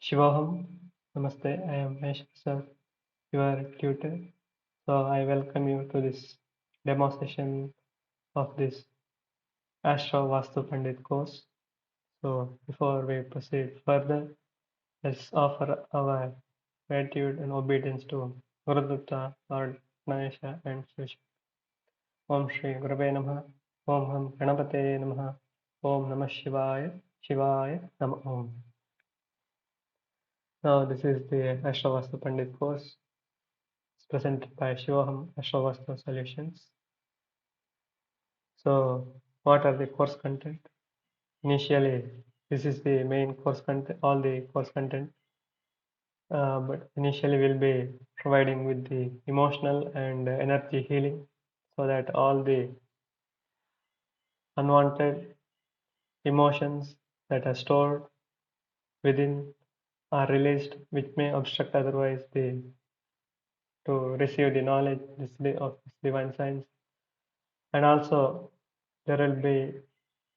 Shivaham, Namaste. I am Mesh sir, your tutor. So I welcome you to this demo session of this Astro Vastu Pandit course. So before we proceed further, let's offer our gratitude and obedience to Gurudutta, Lord Ganesha and Shrish. Om Shri Gurave Namaha, Om Ham Ganapate Namaha, Om Namah Shivaya, Shivaya Namah Om. Now this is the Astro Vastu Pandit course. It's presented by Shivaham Astro Vastu Solutions. So, what are the course content? Initially, this is the main course content, all the course content. But initially, we'll be providing with the emotional and energy healing, so that all the unwanted emotions that are stored within are released, which may obstruct otherwise the to receive the knowledge of this divine science. And also, there will be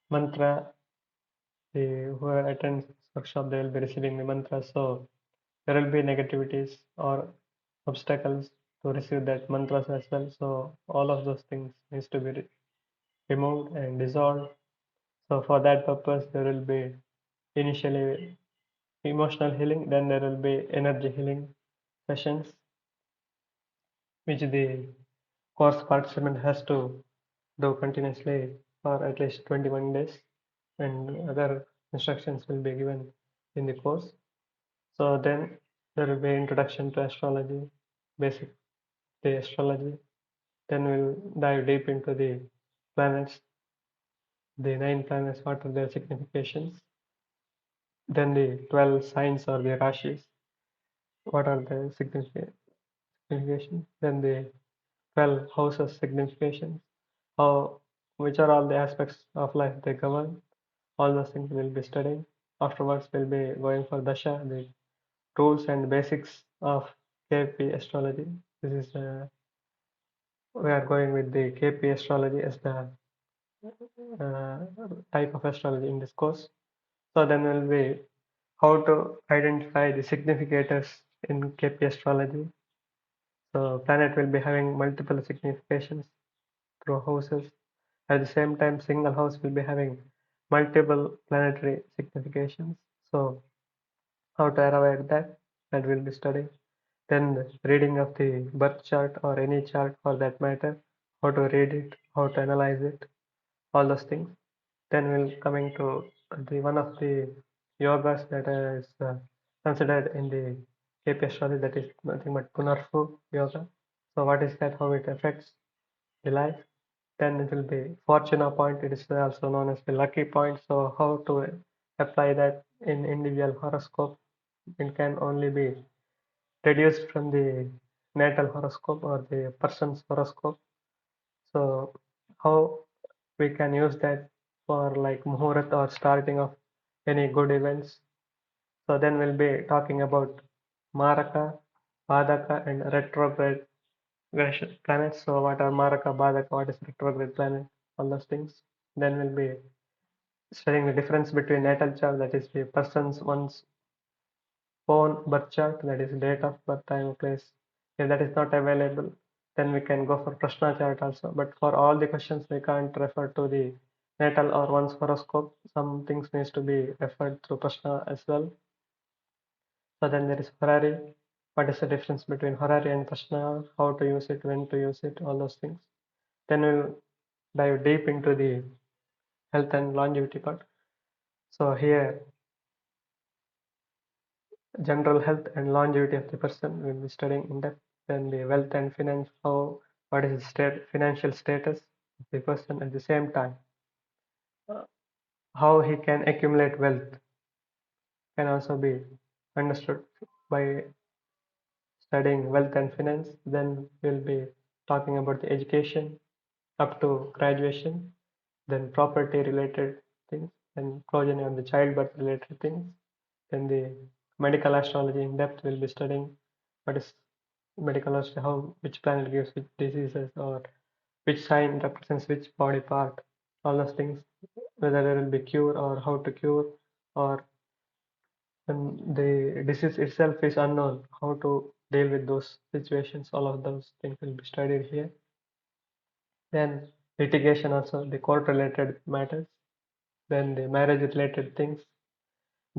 mantra. Who attends this workshop, they will be receiving the mantra. So there will be negativities or obstacles to receive that mantras as well. So all of those things needs to be removed and dissolved. So for that purpose, there will be initially emotional healing, then there will be energy healing sessions, which the course participant has to do continuously for at least 21 days, and other instructions will be given in the course. So then there will be introduction to astrology, basic the astrology. Then we'll dive deep into the planets, the 9 planets, what are their significations. Then the 12 signs or the rashis, what are the significations. Then the 12 houses significations, how which are all the aspects of life they govern. All those things we'll be studying. Afterwards, we'll be going for Dasha, the rules and basics of KP astrology. This is we are going with the KP astrology as the uh, type of astrology in this course. So then will be how to identify the significators in KP astrology. So planet will be having multiple significations through houses. At the same time, single house will be having multiple planetary significations. So how to arrive at that we'll be studying. Then reading of the birth chart or any chart for that matter, how to read it, how to analyze it, all those things. Then we'll coming to the one of the yogas that is considered in the KP astrology, that is nothing but Punarfu yoga. So what is that? How it affects the life? Then it will be Fortuna point. It is also known as the lucky point. So how to apply that in individual horoscope? It can only be deduced from the natal horoscope or the person's horoscope. So how we can use that for like Muhurat or starting of any good events. So then we'll be talking about Maraka, Badaka, and retrograde planets. So what are Maraka, Badaka, what is retrograde planet, all those things. Then we'll be studying the difference between natal chart, that is the person's one's own birth chart, that is date of birth, time, place. If that is not available, then we can go for Prashna chart also. But for all the questions, we can't refer to the natal or one's horoscope. Some things needs to be referred through Prashna as well. So then there is Horary. What is the difference between Horary and Prashna? How to use it, when to use it, all those things. Then we'll dive deep into the health and longevity part. So here, general health and longevity of the person we'll be studying in depth. Then the wealth and finance, how what is the financial status of the person at the same time. Uh, how he can accumulate wealth can also be understood by studying wealth and finance. Then we'll be talking about the education up to graduation, then property related things, then progeny and the childbirth related things. Then the medical astrology in depth will be studying what is medical astrology, how which planet gives which diseases or which sign represents which body part, all those things, whether there will be cure or how to cure or and the disease itself is unknown. How to deal with those situations, all of those things will be studied here. Then litigation also, the court-related matters. Then the marriage-related things,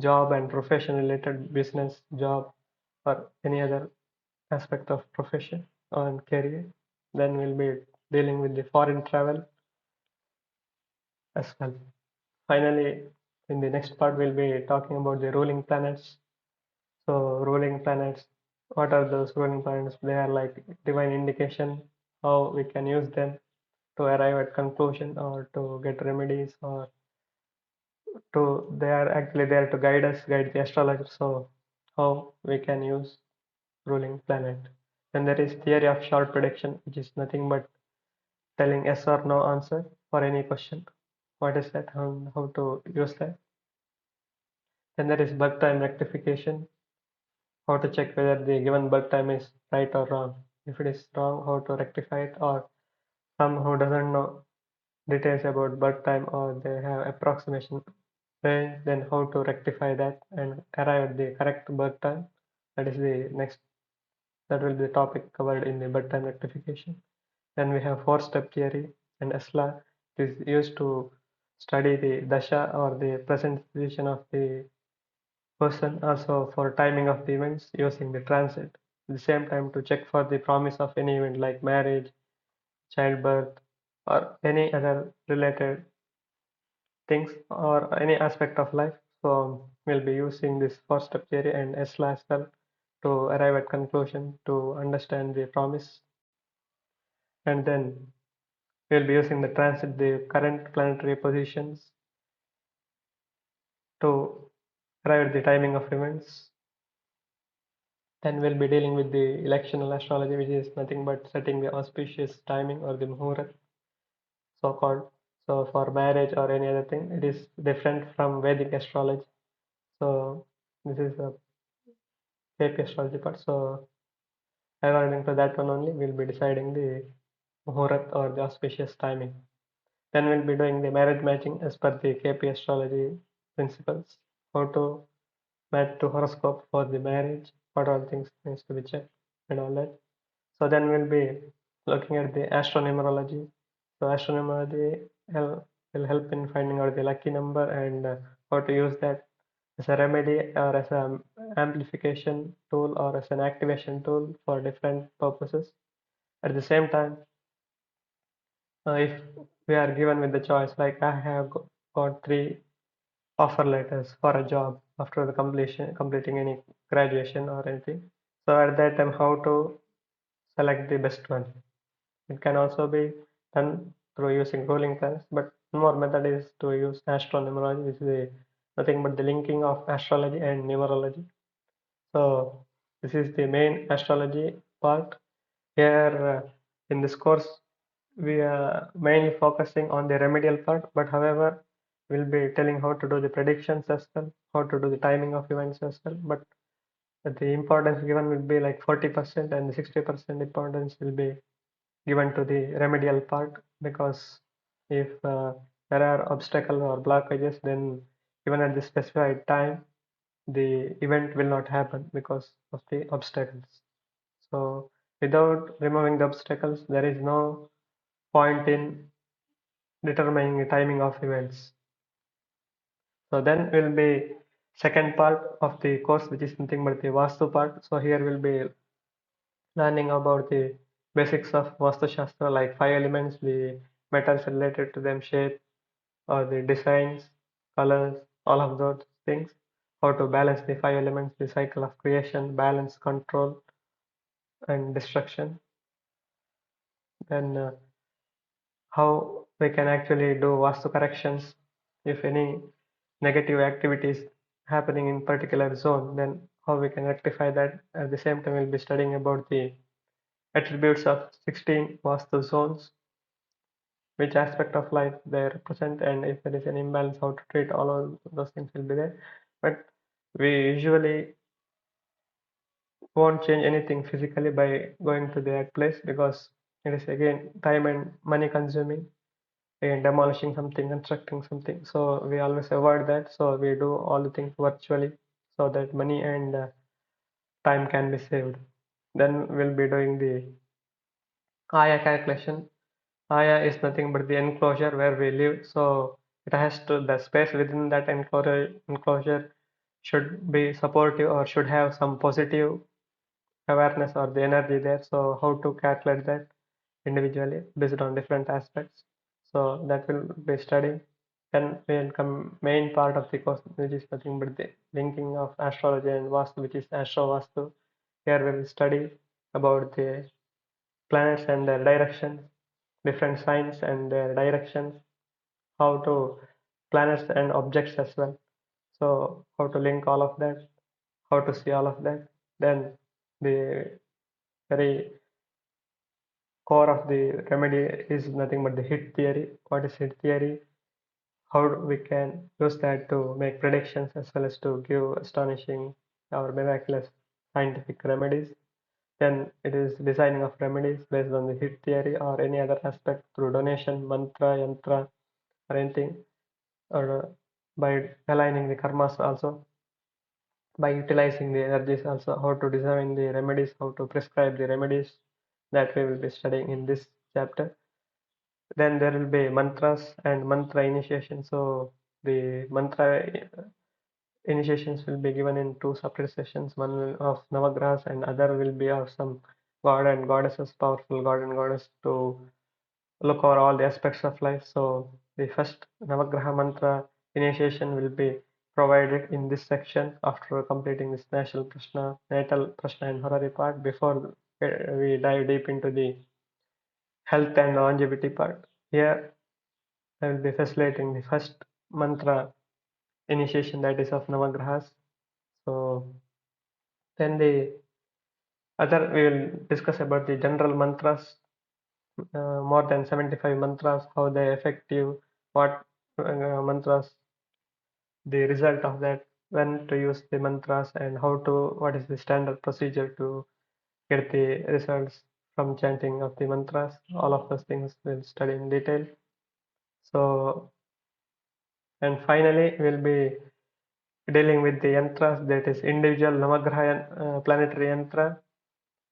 job and profession-related business, job, or any other aspect of profession and career. Then we'll be dealing with the foreign travel as well. Finally, in the next part, we'll be talking about the ruling planets. So, ruling planets, what are those ruling planets? They are like divine indication, how we can use them to arrive at conclusion or to get remedies, or to they are actually there to guide us, guide the astrologer. So, how we can use ruling planet. Then there is theory of short prediction, which is nothing but telling yes or no answer for any question. What is that? How to use that? Then there is birth time rectification, how to check whether the given birth time is right or wrong. If it is wrong, how to rectify it, or some who doesn't know details about birth time or they have approximation range, then how to rectify that and arrive at the correct birth time. That is the next, that will be the topic covered in the birth time rectification. Then we have four-step theory and ESLA. It is used to study the dasha or the present position of the person, also for timing of the events using the transit. At the same time, to check for the promise of any event like marriage, childbirth, or any other related things or any aspect of life. So we'll be using this four-step theory and ESLA as well to arrive at conclusion to understand the promise. And then we'll be using the transit, the current planetary positions to arrive at the timing of events. Then we'll be dealing with the electional astrology, which is nothing but setting the auspicious timing or the muhurat, so called. So for marriage or any other thing, it is different from Vedic astrology. So this is a KP astrology part. So according to that one only, we'll be deciding the muhurat or the auspicious timing. Then we'll be doing the marriage matching as per the KP astrology principles. How to match to horoscope for the marriage, what all things needs to be checked and all that. So then we'll be looking at the astronumerology. So astronumerology will help in finding out the lucky number and how to use that as a remedy or as an amplification tool or as an activation tool for different purposes. At the same time, if we are given with the choice, like I have got three offer letters for a job after the completing any graduation or anything. So at that time, how to select the best one? It can also be done through using ruling planets, but one more method is to use astronumerology, which is nothing but the linking of astrology and numerology. So this is the main astrology part. Here in this course, we are mainly focusing on the remedial part, but however, we'll be telling how to do the predictions as well, how to do the timing of events as well. But the importance given will be like 40% and the 60% importance will be given to the remedial part, because if there are obstacles or blockages, then even at the specified time, the event will not happen because of the obstacles. So without removing the obstacles, there is no point in determining the timing of events. So then will be second part of the course, which is nothing but the Vastu part. So here we'll be learning about the basics of Vastu Shastra, like five elements, the metals related to them, shape, or the designs, colors, all of those things. How to balance the five elements, the cycle of creation, balance, control, and destruction. Then how we can actually do Vastu corrections if any negative activities happening in particular zone, then how we can rectify that. At the same time, we'll be studying about the attributes of 16 Vastu zones, which aspect of life they represent, and if there is an imbalance, how to treat. All of those things will be there. But we usually won't change anything physically by going to that place, because it is again time and money consuming, and demolishing something, constructing something. So we always avoid that. So we do all the things virtually. so that money and time can be saved. Then we'll be doing the Aya calculation. Aya is nothing but the enclosure where we live, so it has to the space within that enclosure should be supportive or should have some positive awareness or the energy there. So how to calculate that individually based on different aspects. So that will be studying. Then will come main part of the course, which is nothing but the linking of astrology and Vastu, which is Astro Vastu. Here we will study about the planets and their directions, different signs and their directions, how to planets and objects as well. So how to link all of that, how to see all of that. Then the very core of the remedy is nothing but the hit theory. What is hit theory? How we can use that to make predictions as well as to give astonishing or miraculous scientific remedies. Then it is designing of remedies based on the hit theory or any other aspect through donation, mantra, yantra, or anything, or by aligning the karmas also, by utilizing the energies also, how to design the remedies, how to prescribe the remedies that we will be studying in this chapter. Then there will be mantras and mantra initiation. So the mantra initiations will be given in two separate sessions, one of Navagrahas and other will be of some god and goddesses, powerful god and goddess to look over all the aspects of life. So the first Navagraha mantra initiation will be provided in this section after completing this Natal, Prashna and Horary part before we dive deep into the health and longevity part. Here I will be facilitating the first mantra initiation, that is of Navagrahas. So then the other we will discuss about the general mantras, more than 75 mantras, how they affect you, what mantras, the result of that, when to use the mantras, and how to, what is the standard procedure to get the results from chanting of the mantras. All of those things we'll study in detail. So, and finally, we'll be dealing with the yantras, that is individual Navagraha planetary yantra,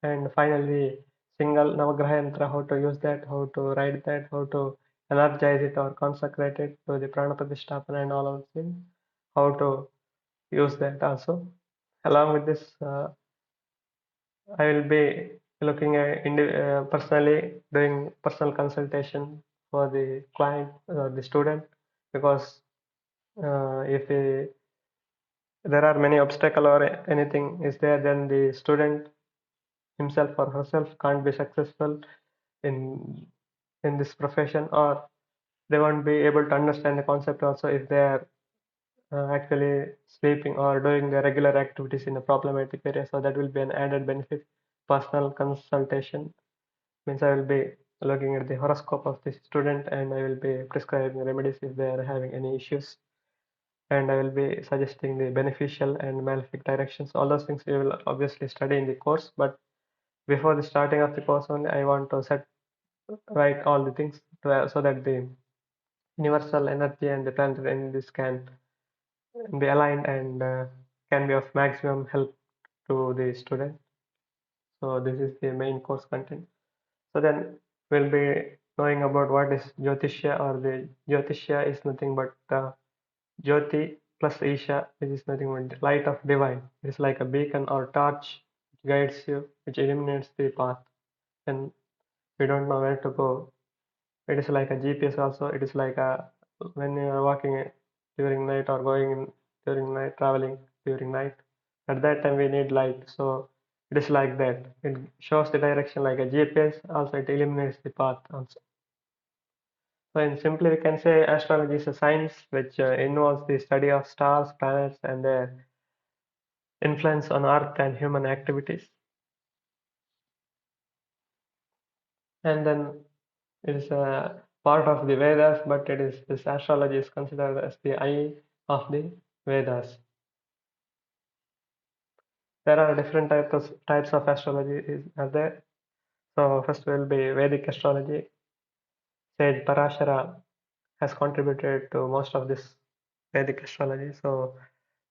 and finally single Navagraha yantra, how to use that, how to write that, how to energize it or consecrate it to the prana pratisthapana and all of those things, how to use that also. Along with this, I will be looking at personally doing personal consultation for the client or the student, because if there are many obstacle or anything is there, then the student himself or herself can't be successful in this profession, or they won't be able to understand the concept also if they are actually sleeping or doing the regular activities in a problematic area. So that will be an added benefit. Personal consultation means I will be looking at the horoscope of the student and I will be prescribing remedies if they are having any issues, and I will be suggesting the beneficial and malefic directions. All those things we will obviously study in the course, but before the starting of the course only, I want to set right all the things so that the universal energy and the planetary energies can be aligned and can be of maximum help to the student. So this is the main course content. So then we'll be knowing about what is Jyotishya, or the Jyotishya is nothing but Jyoti plus Isha, which is nothing but the light of divine. It is like a beacon or torch which guides you, which illuminates the path. And we don't know where to go. It is like a GPS also. It is like a when you are walking during night or going in during night, traveling during night. At that time we need light. So it is like that. It shows the direction like a GPS. Also it illuminates the path also. So in simply we can say astrology is a science which involves the study of stars, planets, and their influence on Earth and human activities. And then it is a part of the Vedas, but it is this astrology is considered as the eye of the Vedas. There are different types of astrology are there. So first will be Vedic astrology. Sage Parashara has contributed to most of this Vedic astrology. So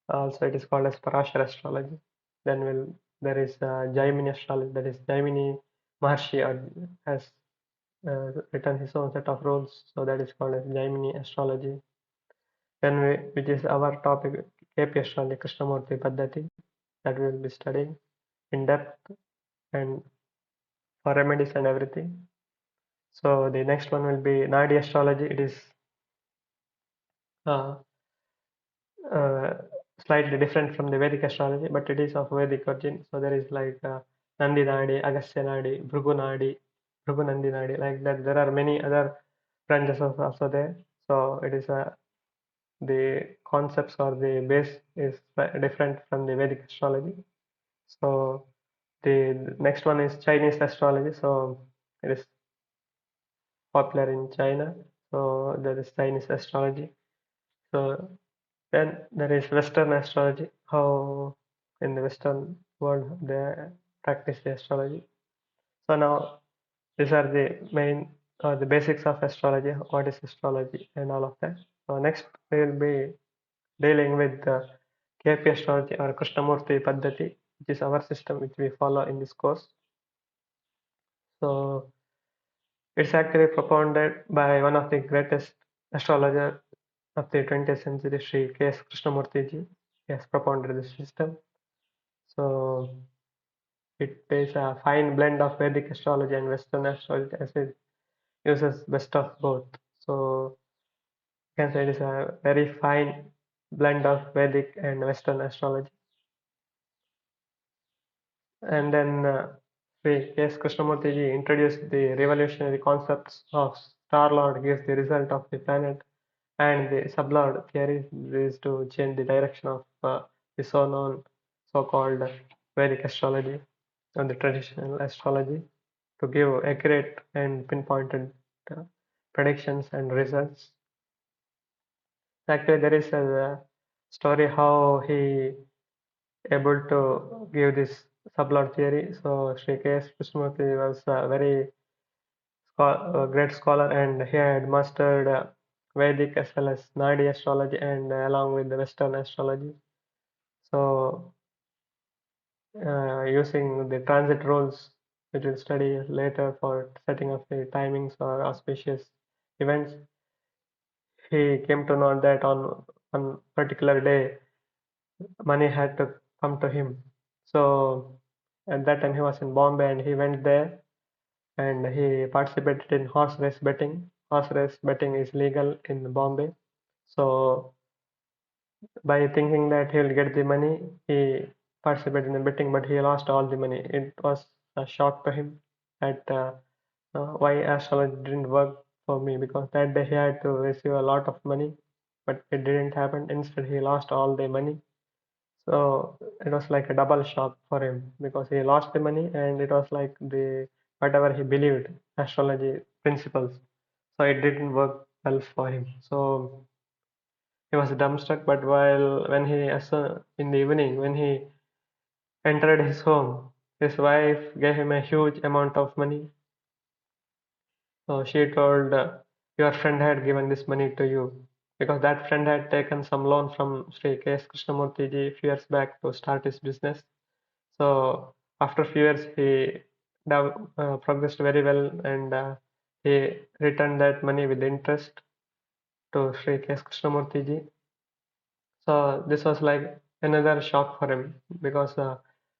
Also, it is called as Parashara astrology. Then there is Jaimini astrology. That is Jaimini Maharshi has written his own set of rules. So that is called as Jaimini astrology. Then which is our topic, KP astrology, Krishnamurti Paddhati, that we will be studying in depth and for remedies and everything. So the next one will be Nadi astrology. It is uh, uh, slightly different from the Vedic astrology, but it is of Vedic origin. So there is like Nandi Nadi, Agastya Nadi, Bhrigu Nadi, Bhrigu Nandi Nadi, like that. There are many other branches also there. So it is the concepts or the base is different from the Vedic astrology. So the next one is Chinese astrology. So it is popular in China. So there is Chinese astrology. So then there is Western astrology, how in the Western world they practice the astrology. So now these are the main or the basics of astrology, what is astrology and all of that. So next we will be dealing with the KP astrology or Krishnamurti Paddhati, which is our system which we follow in this course. So it's actually propounded by one of the greatest astrologer of the 20th century, Sri K.S. Krishnamurti ji. He has propounded this system. So it is a fine blend of Vedic astrology and Western astrology as it uses best of both. So you can say it is a very fine blend of Vedic and Western astrology. And then Sri K.S. Krishnamurti ji introduced the revolutionary concepts of Star Lord gives the result of the planet, and the sublord theory is to change the direction of the so-known, so-called Vedic astrology and the traditional astrology to give accurate and pinpointed uh, predictions and results. Actually, there is a story how he able to give this sublord theory. So Sri K.S. Krishnamurti was a very great scholar, and he had mastered Vedic as well as Nadi astrology and along with the Western astrology. So using the transit rules, which we'll study later for setting up the timings or auspicious events, he came to know that on one particular day, money had to come to him. So at that time, he was in Bombay and he went there and he participated in horse race betting. Horse race betting is legal in Bombay. So by thinking that he will get the money, he participated in the betting, but he lost all the money. It was a shock to him that why astrology didn't work for me, because that day he had to receive a lot of money, but it didn't happen. Instead, he lost all the money. So it was like a double shock for him because he lost the money and it was like the whatever he believed astrology principles. So it didn't work well for him. So he was dumbstruck. But when he in the evening when he entered his home, his wife gave him a huge amount of money. So she told your friend had given this money to you because that friend had taken some loan from Sri K.S. Krishnamurti ji a few years back to start his business. So after a few years, he progressed very well and he returned that money with interest to Sri K.S. Krishnamurti ji. So this was like another shock for him because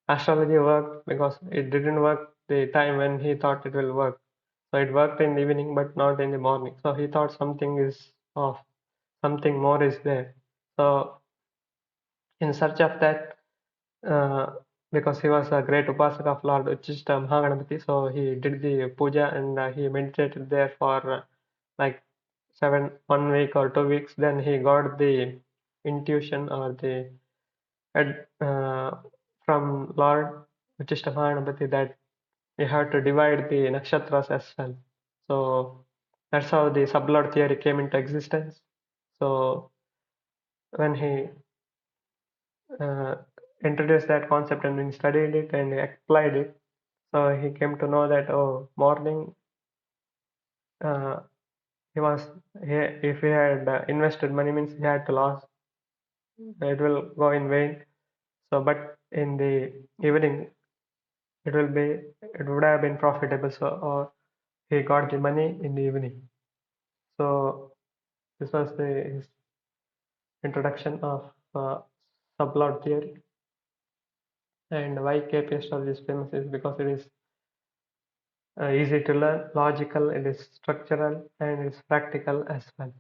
astrology worked because it didn't work the time when he thought it will work. So it worked in the evening but not in the morning. So he thought something is off, something more is there. So in search of that, uh, because he was a great upasaka of Lord Uchishta Mahaganapati, so he did the puja and he meditated there for like 1 week or 2 weeks. Then he got the intuition or the from Lord Uchishta Mahaganapati that you have to divide the nakshatras as well. So that's how the sublord theory came into existence. So when he uh, introduced that concept and then studied it and applied it. So he came to know that oh, morning uh, he was he, if he had invested money means he had to lose it will go in vain. So, but in the evening, it will be, it would have been profitable. So, or he got the money in the evening. So, this was his introduction of subplot theory. And why KP astrology is famous is because it is easy to learn, logical, it is structural, and it is practical as well.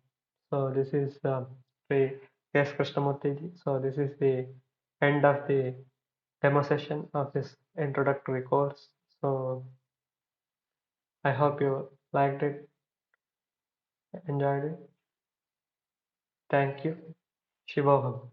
So this is the yes, Krishnamurti ji. So this is the end of the demo session of this introductory course. So I hope you liked it, enjoyed it. Thank you. Shivoham.